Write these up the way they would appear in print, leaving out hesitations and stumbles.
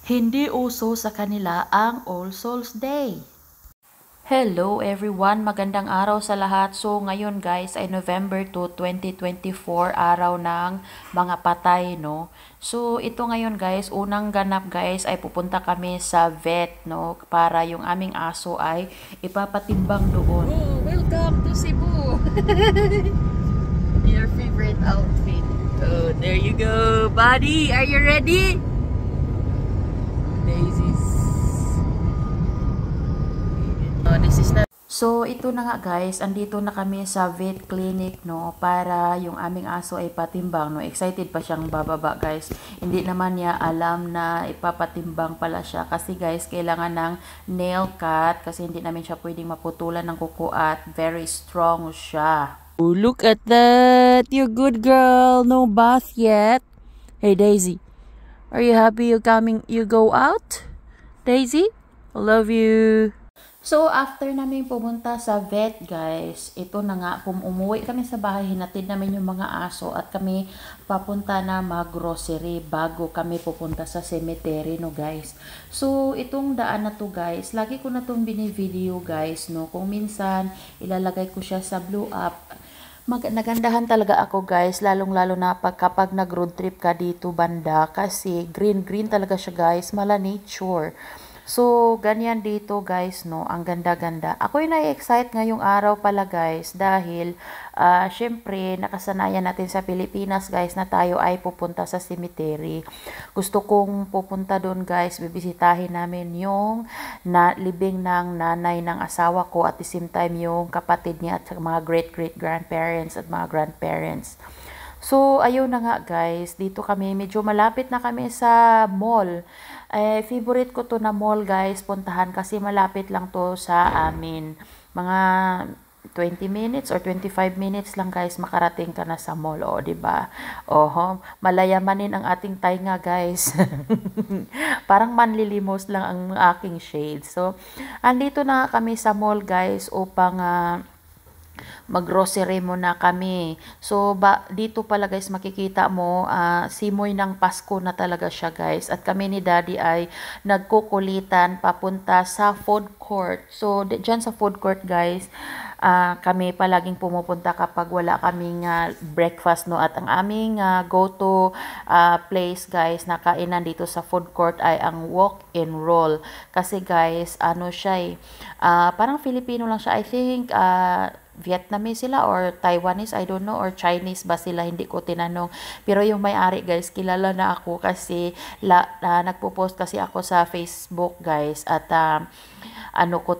Hindi uso sa kanila ang All Souls Day. Hello everyone, magandang araw sa lahat. So ngayon guys ay November 2, 2024, araw ng mga patay, no? So ito ngayon guys, unang ganap guys ay pupunta kami sa vet, no? Para yung aming aso ay ipapatimbang doon. Oh, welcome to Cebu! Your favorite outfit. Oh, there you go, buddy. Are you ready? Daisies. Oh, this is not. So, ito na nga guys, andito na kami sa vet clinic, no, para yung aming aso ay patimbang, no. Excited pa siyang bababa guys. Hindi naman niya alam na ipapatimbang pala siya kasi guys, kailangan ng nail cut kasi hindi namin siya pwedeng maputulan ng kuko at very strong siya. Oh, look at that. You good girl. No bath yet. Hey, Daisy. Are you happy you go out? Daisy? I love you. So, after namin pumunta sa vet, guys, ito na nga, umuwi kami sa bahay, hinatid namin yung mga aso at kami papunta na mag-grocery bago kami pupunta sa cemetery, no, guys. So, itong daan na to, guys, lagi ko na itong binivideo, guys, no, kung minsan ilalagay ko siya sa blow up. Nagandahan talaga ako guys, lalong-lalo na kapag nag-road trip ka dito banda kasi green-green talaga siya guys, mala nature. So, ganyan dito guys, no, ang ganda-ganda. Ako'y na-excite ngayong araw pala guys dahil syempre nakasanayan natin sa Pilipinas guys na tayo ay pupunta sa cemetery. Gusto kong pupunta doon guys, bibisitahin namin yung libing ng nanay ng asawa ko at the same time yung kapatid niya at mga great-great-grandparents at mga grandparents. So, ayun na nga guys, dito kami, medyo malapit na kami sa mall. Favorite ko to na mall guys, puntahan kasi malapit lang to sa amin. Mga 20 minutes or 25 minutes lang guys, makarating ka na sa mall, o, diba? Oho, malayamanin ang ating tainga guys. Parang manlilimos lang ang aking shade. So, andito na kami sa mall guys upang mag-grocery muna kami. So, dito pala guys, makikita mo, simoy ng Pasko na talaga siya guys. At kami ni Daddy ay nagkukulitan papunta sa food court. So, dyan sa food court guys, kami palaging pumupunta kapag wala kaming breakfast, no. At ang aming go-to place guys na kainan dito sa food court ay ang walk and roll. Kasi guys, ano siya parang Filipino lang siya. I think, Vietnamese sila or Taiwanese, I don't know, or Chinese ba sila, hindi ko tinanong. Pero yung may-ari guys, kilala na ako kasi nagpo-post kasi ako sa Facebook guys at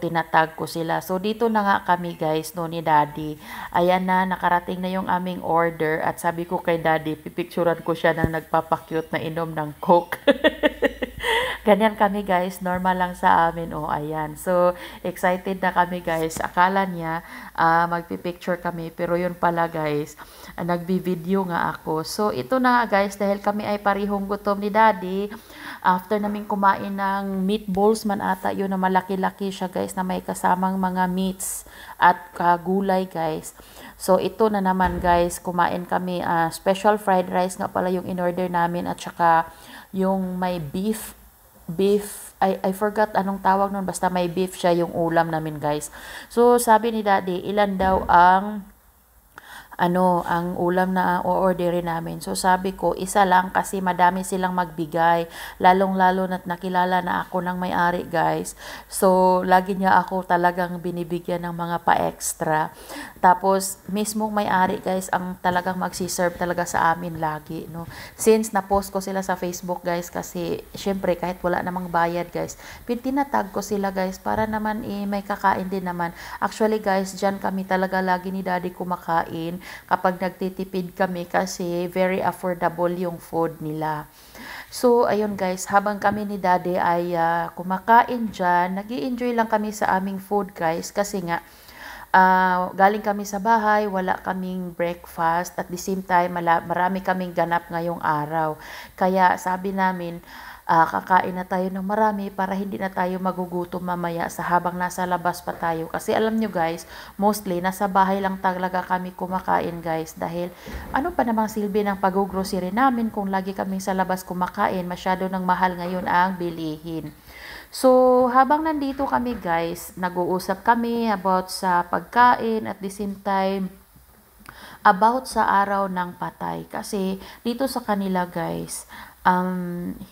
tinatag ko sila. So dito na nga kami guys, no, ni Daddy. Ayan na, nakarating na yung aming order at sabi ko kay Daddy, pipicturan ko siya na nagpapakyut na inom ng Coke. Ganyan kami guys, normal lang sa amin, oh, ayan. So, excited na kami guys. Akala niya, magpipicture kami, pero yun pala guys, nagbi-video nga ako. So, ito na nga guys, dahil kami ay parihong gutom ni Daddy, after namin kumain ng meatballs man ata, yun na malaki-laki siya guys, na may kasamang mga meats at gulay guys. So, ito na naman guys, kumain kami, special fried rice nga pala yung in-order namin at saka yung may beef, I forgot anong tawag nun, basta may beef siya yung ulam namin guys. So, sabi ni Daddy, ilan daw ang ang ulam na o-orderin namin. So, sabi ko, isa lang kasi madami silang magbigay. Lalong-lalo na't nakilala na ako ng may-ari, guys. So, lagi niya ako talagang binibigyan ng mga pa-extra. Tapos, mismong may-ari, guys, ang talagang magsiserve talaga sa amin lagi, no? Since na-post ko sila sa Facebook, guys, kasi, syempre, kahit wala namang bayad, guys, tinatag ko sila, guys, para naman may kakain din naman. Actually, guys, dyan kami talaga lagi ni Daddy kumakain kapag nagtitipid kami kasi very affordable yung food nila. So, ayun guys, habang kami ni Daddy ay kumakain dyan, nag-i-enjoy lang kami sa aming food guys kasi nga, galing kami sa bahay, wala kaming breakfast, at the same time, marami kaming ganap ngayong araw. Kaya sabi namin, kakain na tayo ng marami para hindi na tayo magugutom mamaya sa habang nasa labas pa tayo. Kasi alam nyo guys, mostly nasa bahay lang talaga kami kumakain guys dahil ano pa namang silbi ng pag-grocery namin kung lagi kaming sa labas kumakain, masyado ng mahal ngayon ang bilihin. So, habang nandito kami guys, nag-uusap kami about sa pagkain at the same time about sa araw ng patay. Kasi dito sa kanila guys,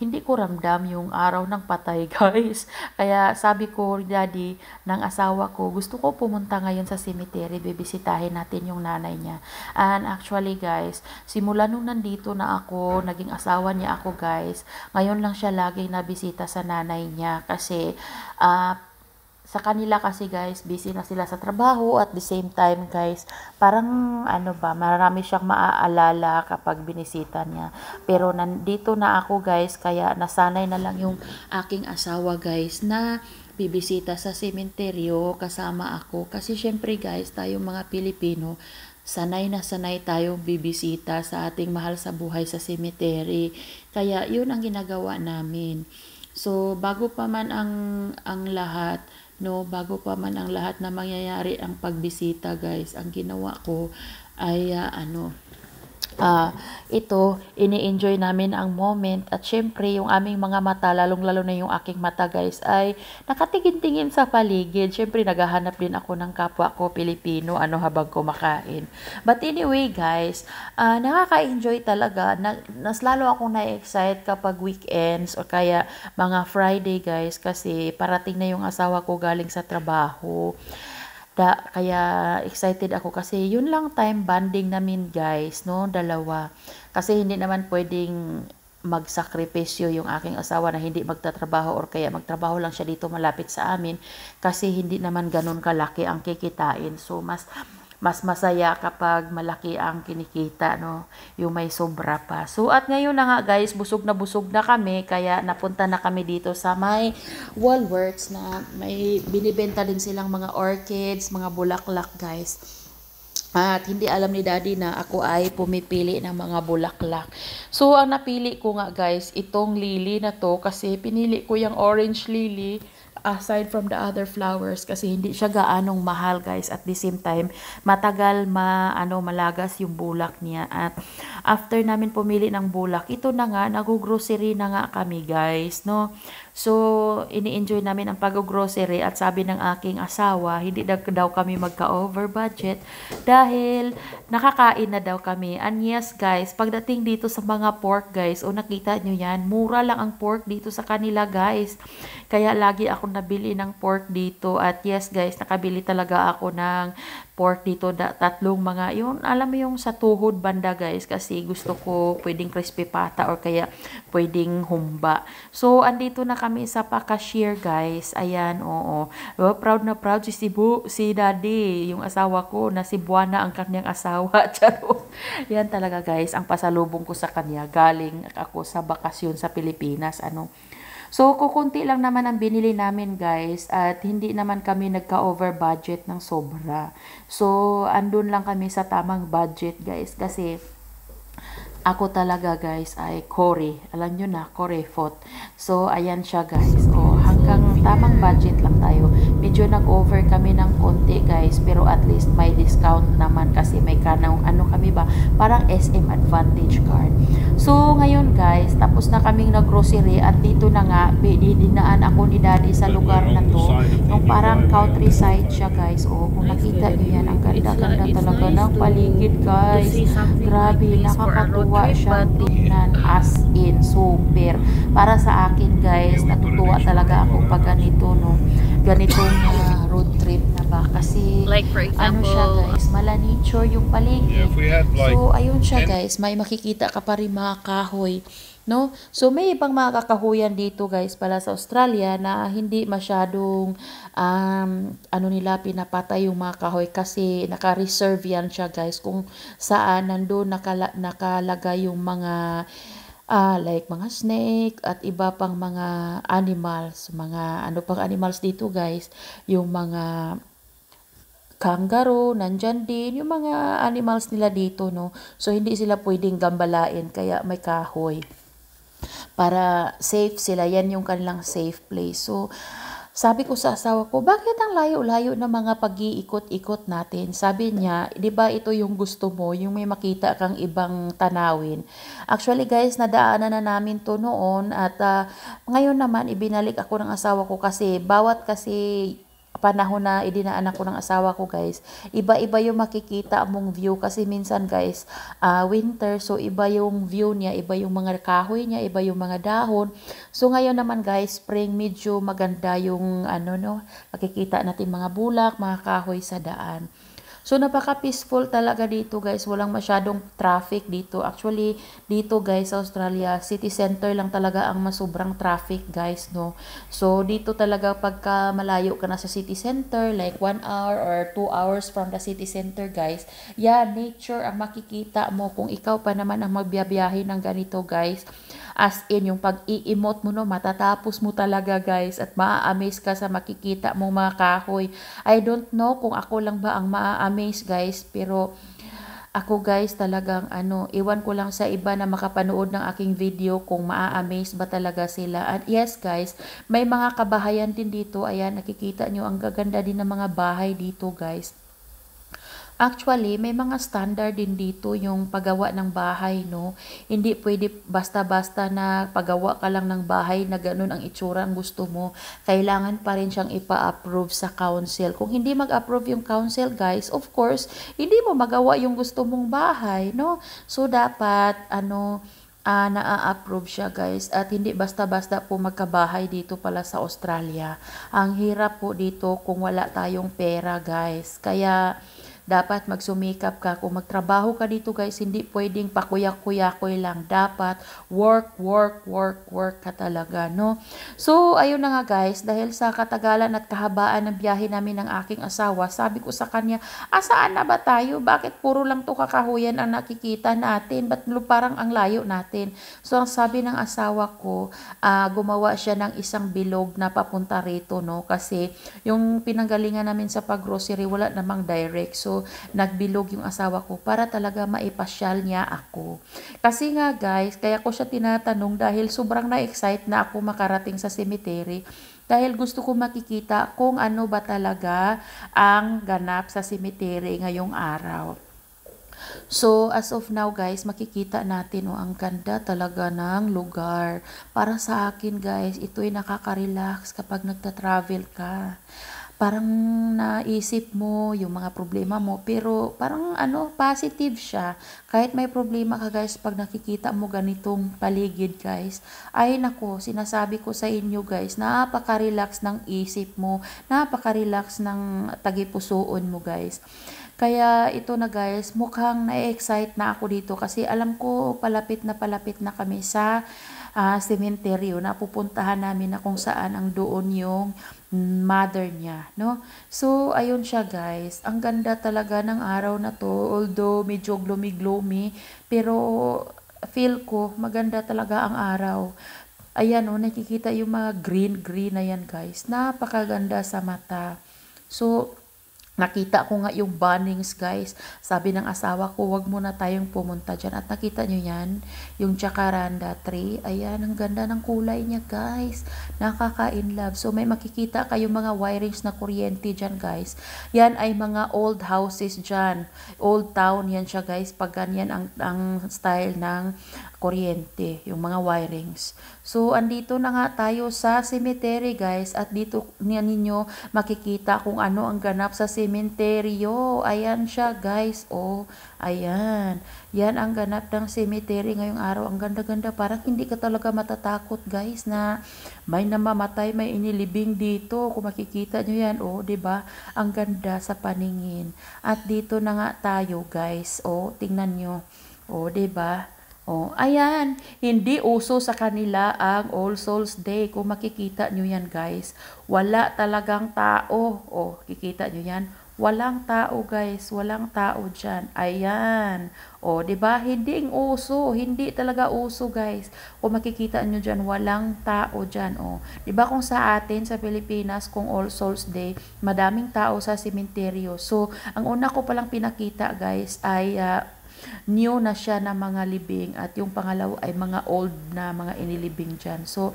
hindi ko ramdam yung araw ng patay guys. Kaya sabi ko, daddy, ng asawa ko, gusto ko pumunta ngayon sa cemetery, bibisitahin natin yung nanay niya. And actually guys, simula nung nandito na ako, naging asawa niya ako guys, ngayon lang siya laging nabisita sa nanay niya kasi sa kanila kasi guys, busy na sila sa trabaho at the same time guys, parang ano ba, marami siyang maaalala kapag binisita niya. Pero nandito na ako guys, kaya nasanay na lang yung aking asawa guys na bibisita sa sementeryo kasama ako. Kasi syempre guys, tayong mga Pilipino, sanay na sanay tayong bibisita sa ating mahal sa buhay sa cemetery. Kaya yun ang ginagawa namin. So, bago pa man ang lahat, no, bago pa man ang lahat na mangyayari ang pagbisita guys, ang ginawa ko ay ito, ini-enjoy namin ang moment at syempre yung aming mga mata, lalong-lalo na yung aking mata guys, ay nakatingin-tingin sa paligid. Syempre naghahanap din ako ng kapwa ko Pilipino habang kumakain. But anyway guys, nakaka-enjoy talaga. Mas lalo akong na-excite kapag weekends o kaya mga Friday guys kasi parating na yung asawa ko galing sa trabaho. Kaya excited ako kasi yun lang time bonding namin guys, no, dalawa. Kasi hindi naman pwedeng magsakripisyo yung aking asawa na hindi magtatrabaho or kaya magtrabaho lang siya dito malapit sa amin kasi hindi naman ganun kalaki ang kikitain. So mas masaya kapag malaki ang kinikita, no, yung may sobra pa. So at ngayon na nga guys, busog na kami kaya napunta na kami dito sa may Woolworths na may binibenta din silang mga orchids, mga bulaklak guys. At hindi alam ni daddy na ako ay pumipili ng mga bulaklak. So ang napili ko nga guys, itong lily na to kasi pinili ko yung orange lily aside from the other flowers kasi hindi siya gaanong mahal guys, at the same time matagal malagas yung bulak niya. At after namin pumili ng bulak, ito na nga, nag-grocery na nga kami guys, no. So ini-enjoy namin ang pag-grocery at sabi ng aking asawa, hindi daw kami magka-over budget dahil nakakain na daw kami. And yes guys, pagdating dito sa mga pork guys, o nakita nyo yan, mura lang ang pork dito sa kanila guys. Kaya lagi ako nabili ng pork dito. At yes guys, nakabili talaga ako ng pork dito, tatlong mga, yun, alam mo yung sa tuhod banda guys, kasi gusto ko pwedeng crispy pata or kaya pwedeng humba. So, andito na kami sa pa-cashier guys. Ayan, oo. Proud na proud si daddy, yung asawa ko, na si Buwana ang kanyang asawa. Charo. Yan talaga guys, ang pasalubong ko sa kanya. Galing ako sa bakasyon sa Pilipinas. So, kukunti lang naman ang binili namin guys at hindi naman kami nagka-over budget ng sobra. So, andun lang kami sa tamang budget guys kasi ako talaga guys ay Kore. Alam nyo na, Kore foot. So, ayan siya guys. O, hanggang tamang budget lang tayo. Medyo nag-over kami ng konti guys, pero at least may discount naman kasi may kanang kami ba, parang SM Advantage card. So ngayon guys, tapos na kaming nag-grocery at dito na nga, dinaan ako ni daddy sa lugar na to. Yung parang countryside siya guys. O, kung nakita nyo yan, ang ganda-ganda talaga ng paligid guys. Grabe, nakakatuwa siyang tingnan, as in, super. Para sa akin guys, natutuwa talaga ako pag ganito, no, ganitong road trip na ba, kasi Like for example, siya guys, mala nature yung paligid. So ayun siya guys, may makikita ka pa rin mga kahoy, no. So may ibang mga kakahuyan dito guys pala sa Australia na hindi masyadong nila pinapatay yung mga kahoy kasi naka-reserve yan siya guys kung saan nandun nakalagay yung mga like mga snake at iba pang mga animals, mga pang animals dito guys, yung mga kangaroo, nandyan din, yung mga animals nila dito, no. So, hindi sila pwedeng gambalain, kaya may kahoy. para safe sila. Yan yung kanilang safe place. So, sabi ko sa asawa ko, bakit ang layo-layo ng mga pag-iikot-ikot natin? Sabi niya, di ba ito yung gusto mo, yung may makita kang ibang tanawin. Actually guys, nadaanan na namin to noon at ngayon naman ibinalik ako ng asawa ko kasi bawat kasi panahon na idinaanan ko ng asawa ko guys, iba-iba yung makikita mong view kasi minsan guys, winter, so iba yung view niya, iba yung mga kahoy niya, iba yung mga dahon. So ngayon naman guys, spring, medyo maganda yung ano no, makikita natin mga bulak, mga kahoy sa daan. So, napaka-peaceful talaga dito guys. Walang masyadong traffic dito. Actually, dito guys sa Australia, city center lang talaga ang masobrang traffic guys, no? So, dito talaga pagka malayo ka na sa city center, like 1 hour or 2 hours from the city center guys, yeah, nature ang makikita mo kung ikaw pa naman ang magbiyabiyahe ng ganito guys. As in, yung pag-i-emote mo no, matatapos mo talaga guys at maa-amaze ka sa makikita mong mga kahoy. I don't know kung ako lang ba ang maa-amaze guys, pero ako guys talagang ano, iwan ko lang sa iba na makapanood ng aking video kung maa-amaze ba talaga sila. At yes guys, may mga kabahayan din dito. Ayan, nakikita nyo ang gaganda din ng mga bahay dito guys. Actually, may mga standard din dito yung paggawa ng bahay, no? Hindi pwede basta-basta na paggawa ka lang ng bahay na ganun ang itsura ang gusto mo. Kailangan pa rin siyang ipa-approve sa council. Kung hindi mag-approve yung council, guys, of course, hindi mo magawa yung gusto mong bahay, no? So, dapat, na-approve siya guys at hindi basta-basta po magkabahay dito pala sa Australia. Ang hirap po dito kung wala tayong pera guys. Kaya dapat magsumikap ka. Kung magtrabaho ka dito guys, hindi pwedeng pakuyak-kuyakoy lang. Dapat work ka talaga, no? So, ayun na nga guys, dahil sa katagalan at kahabaan ng biyahe namin ng aking asawa, sabi ko sa kanya, saan na ba tayo? Bakit puro lang to kakahuyan ang nakikita natin? Ba't parang ang layo natin? So, ang sabi ng asawa ko, gumawa siya ng isang bilog na papunta rito, no? Kasi, yung pinanggalingan namin sa pag-grocery, wala namang direct. So, nagbilog yung asawa ko para talaga maipasyal niya ako. Kasi nga guys, kaya ko siya tinatanong dahil sobrang na-excite na ako makarating sa cemetery. Dahil gusto ko makikita kung ano ba talaga ang ganap sa cemetery ngayong araw. So, as of now guys, makikita natin ang ganda talaga ng lugar. Para sa akin guys, ito'y nakaka-relax kapag nagta-travel ka. Parang naisip mo yung mga problema mo, pero parang positive siya. Kahit may problema ka guys, pag nakikita mo ganitong paligid guys, ay nako, sinasabi ko sa inyo guys, napaka-relax ng isip mo, napaka-relax ng tagipusoon mo guys. Kaya ito na guys, mukhang na-excite na ako dito kasi alam ko palapit na kami sa sementeryo na pupuntahan namin na kung saan ang doon yung mother niya, no? So, ayun siya guys. Ang ganda talaga ng araw na to, although medyo gloomy-gloomy, pero feel ko maganda talaga ang araw. Ayan nakikita yung mga green na yan guys. Napakaganda sa mata. So, nakita ko nga yung bunnings guys. Sabi ng asawa ko, wag muna tayong pumunta dyan. At nakita nyo yan, yung jacaranda tree. Ayan, ang ganda ng kulay niya guys. Nakaka-inlove. So may makikita kayong mga wirings na kuryente dyan guys. Yan ay mga old houses dyan. Old town yan siya guys. Pag ganyan ang style ng kuryente, yung mga wirings. So, andito na nga tayo sa cemetery guys at dito ninyo makikita kung ano ang ganap sa cemeteryo. Ayan siya guys. Oh, ayan. Yan ang ganap ng cemetery ngayong araw. Ang ganda-ganda. Parang hindi ka talaga matatakot guys na may namamatay, may inilibing dito. Kung makikita nyo yan, oh, 'di ba? Ang ganda sa paningin. At dito na nga tayo guys. Oh, tingnan nyo. Oh, 'di ba? Oh, ayan, hindi uso sa kanila ang All Souls Day. Kung makikita nyo yan guys, wala talagang tao. Oh, kikita nyo yan? Walang tao guys, walang tao dyan. Ayan. Oh, 'di ba? Hindi uso, hindi talaga uso guys. Kung makikita nyo dyan, walang tao dyan. Oh, 'di ba kung sa atin sa Pilipinas kung All Souls Day, madaming tao sa sementeryo. So, ang una ko palang pinakita guys ay new na siya na mga libing at yung pangalawa ay mga old na mga inilibing dyan. So,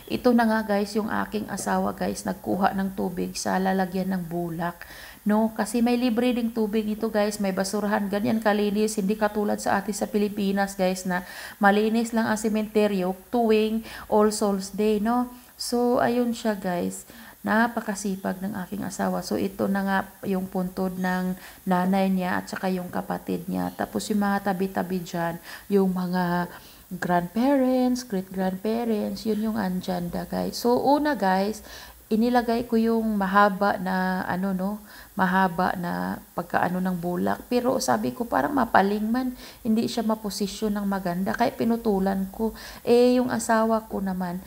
ito na nga guys, yung aking asawa guys, nagkuha ng tubig sa lalagyan ng bulak. No, kasi may libre ding tubig ito guys, may basurahan, ganyan kalinis, hindi katulad sa atin sa Pilipinas guys na malinis lang ang sementeryo tuwing All Souls Day, no? So, ayun siya guys, napakasipag ng aking asawa. So, ito na nga yung puntod ng nanay niya at saka yung kapatid niya. Tapos yung mga tabi-tabi dyan, yung mga grandparents, great-grandparents, yun yung andyan da guys. So, una guys, inilagay ko yung mahaba na ano no, mahaba na pagkaano ng bulak. Pero sabi ko parang mapaling man, hindi siya maposisyon ng maganda. Kaya pinutulan ko. Eh, yung asawa ko naman,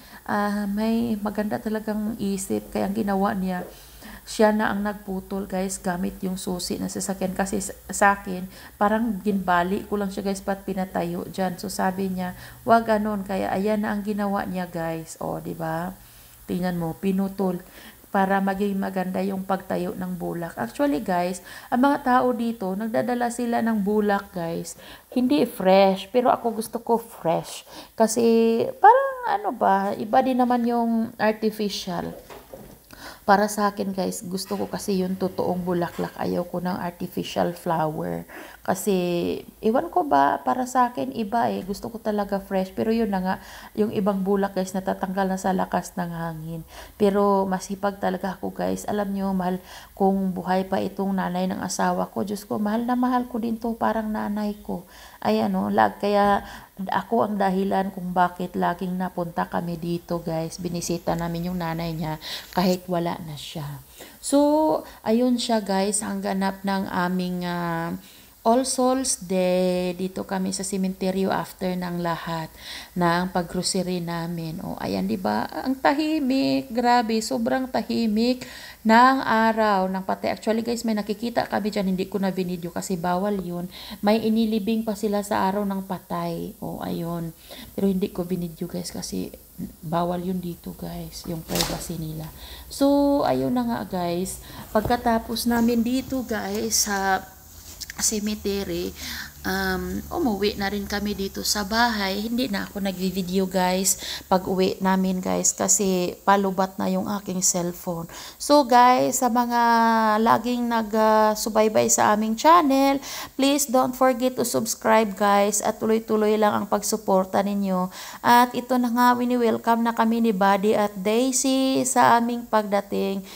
may maganda talagang isip. Kaya ang ginawa niya, siya na ang nagputol guys gamit yung susi na sasakyan kasi sa akin parang ginbali ko lang siya guys pat pinatayo dyan. So sabi niya wag ganon, kaya ayan na ang ginawa niya guys, o di ba, tingnan mo, pinutol para maging maganda yung pagtayo ng bulak. Actually guys, ang mga tao dito nagdadala sila ng bulak guys, hindi fresh, pero ako gusto ko fresh kasi parang ano ba, iba din naman yung artificial. Para sa akin guys, gusto ko kasi yung totoong bulaklak. Ayaw ko ng artificial flower. Kasi, iwan ko ba, para sa akin iba eh. Gusto ko talaga fresh. Pero yun na nga, yung ibang bulak guys, natatanggal na sa lakas ng hangin. Pero masipag talaga ako guys. Alam nyo, mahal, kung buhay pa itong nanay ng asawa ko, Diyos ko, mahal na mahal ko din to, parang nanay ko. Ayan o, kaya ako ang dahilan kung bakit laging napunta kami dito guys. Binisita namin yung nanay niya kahit wala na siya. So, ayun siya guys, ang ganap ng aming All Souls Day. Dito kami sa sementeryo after ng lahat ng paggrocery namin. O, ayan, di ba? Ang tahimik, grabe, sobrang tahimik ng araw ng patay. Actually guys, may nakikita kami dyan, hindi ko na binidyo kasi bawal yun. May inilibing pa sila sa araw ng patay. O, ayun. Pero hindi ko binidyo guys kasi bawal yun dito guys, yung privacy nila. So, ayun na nga guys. Pagkatapos namin dito guys sa cemetery, umuwi na rin kami dito sa bahay. Hindi na ako nagvi-video guys pag uwi namin guys kasi palubat na yung aking cellphone. So guys, sa mga laging nagsubaybay sa aming channel, please don't forget to subscribe guys at tuloy-tuloy lang ang pagsuporta ninyo. At ito na nga, wini-welcome na kami ni Buddy at Daisy sa aming pagdating.